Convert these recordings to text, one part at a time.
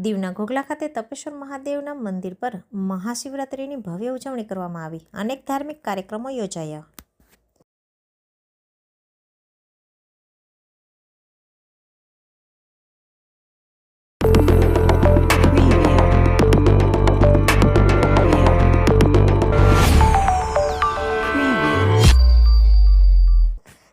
દીવના ઘોઘલા ખાતે તપેશ્વર મહાદેવના મંદિર પર મહાશિવરાત્રિની ભવ્ય ઉજવણી કરવામાં આવી. અનેક ધાર્મિક કાર્યક્રમો યોજાયા.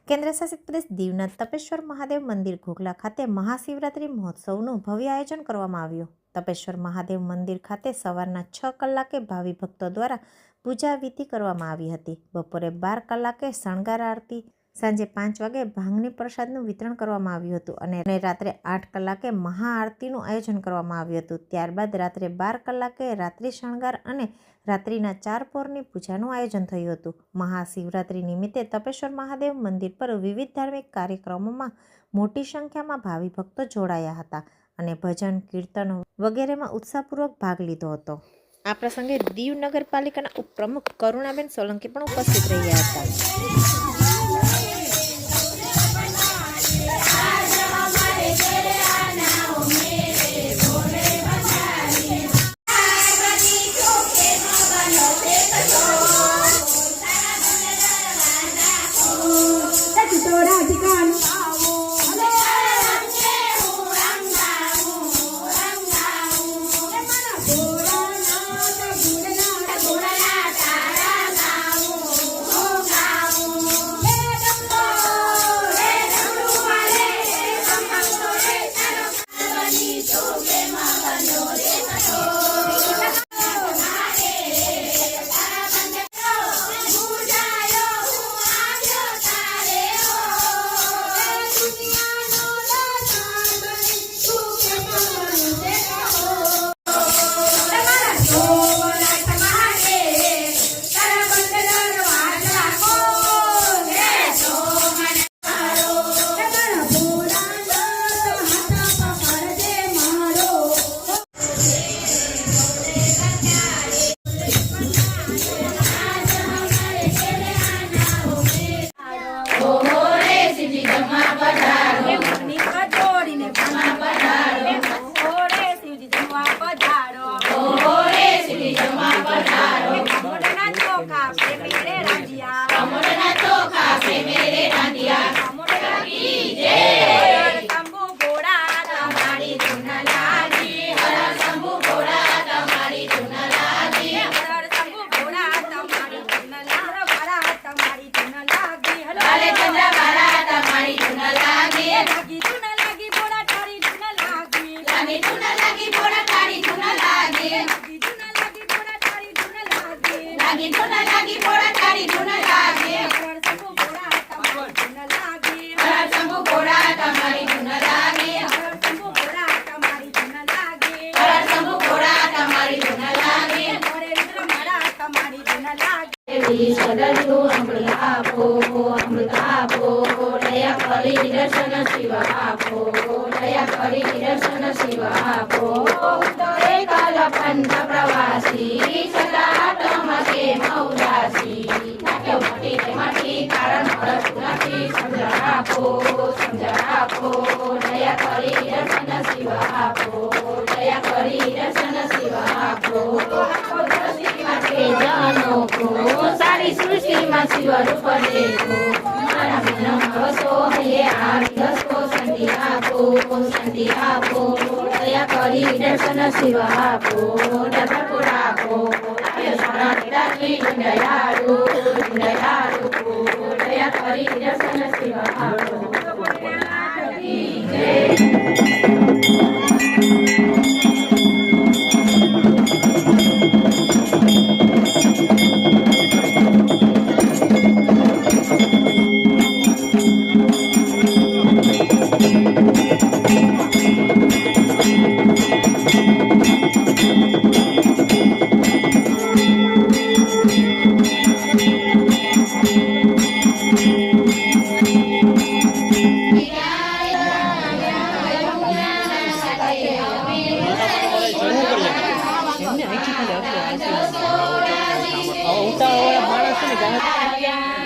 કેન્દ્રશાસિત પ્રદેશ દીવના તપેશ્વર મહાદેવ મંદિર ઘોઘલા ખાતે મહાશિવરાત્રિ મહોત્સવનું ભવ્ય આયોજન કરવામાં આવ્યું. તપેશ્વર મહાદેવ મંદિર ખાતે સવારના 6 કલાકે ભાવિ ભક્તો દ્વારા પૂજા વિધિ કરવામાં આવી હતી. બપોરે 12 કલાકે શણગાર આરતી, સાંજે 5 વાગે ભાંગની પ્રસાદનું વિતરણ કરવામાં આવ્યું હતું અને રાત્રે 8 કલાકે મહાઆરતીનું આયોજન કરવામાં આવ્યું હતું. ત્યારબાદ રાત્રે 12 કલાકે રાત્રિ શણગાર અને રાત્રિના 4 પહોરની પૂજાનું આયોજન થયું હતું. મહાશિવરાત્રિ નિમિત્તે તપેશ્વર મહાદેવ મંદિર પર વિવિધ ધાર્મિક કાર્યક્રમોમાં મોટી સંખ્યામાં ભાવિ ભક્તો જોડાયા હતા અને ભજન, કીર્તન વગેરેમાં ઉત્સાહપૂર્વક ભાગ લીધો હતો. આ પ્રસંગે દીવ નગરપાલિકાના ઉપપ્રમુખ કરુણાબેન સોલંકી પણ ઉપસ્થિત રહ્યા હતા. અમૃત આપો, દયા કરી દર્શન શિવ આપો, દયા કરી દર્શન શિવ આપો. કાલ પંથ પ્રવાસી સદા તમકે મૌદાસી, નાટ્ય માટી કારણ મળતું નથી. સમજણ આપો, દયા કરી દર્શન શિવ આપો, દયા કરી દર્શન શિવ આપો. સારી સૃષ્ટિમાં શિવ રૂપ દેખો, મારા વિનમ હસો હૈયે આવી હસો. શાંતિ આપો, દયા કરી દર્શન શિવ આપો, ડબકો રાખો. દયાળુ, દયા કરી દર્શન શિવ આપો.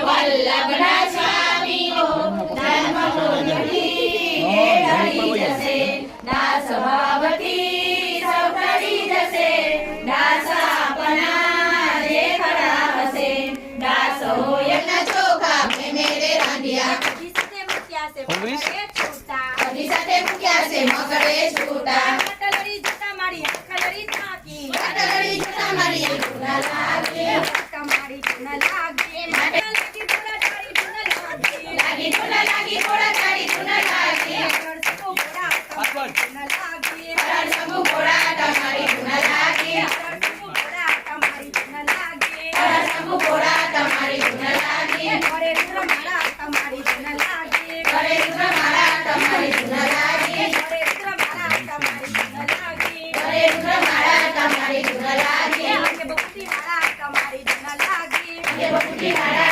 વલ્લભના સ્વામીનો ધર્મનો નિધિ એ ઢળી જશે દાસ ભાવથી મગરે છૂટા બધી સાથે મૂક્યા છે મગરે છૂટા પાટલડી જતા મારી આખલડી થાકી પાટલડી જતા મારી આંખો ના લાગે તમારી ગુણ લાગે લાગી થોડા તારી ગુણ લાગે લાગી ધૂન લાગી ઘોડા તાળી ધૂન લાગી રણસમો ઘોડા તમારી ગુણ લાગે રણસમુ ઘોડા તમારી ધૂન લાગી રણસમો ઘોડા તમારી ગુણ લાગે રણસમુ ઘોડા તમારી ધૂન લાગી ઘરે રુદ્ર મારા તમારી ગુણ લાગે ઘરે રુદ્ર મારા તમારી ધૂન લાગી ઘરે રુદ્ર મારા તમારી ગુણ લાગે ઘરે રુદ્ર મારા તમારી ધૂન લાગી અંગે બપુતી મારા તમારી ગુણ લાગે અંગે બપુટી મારા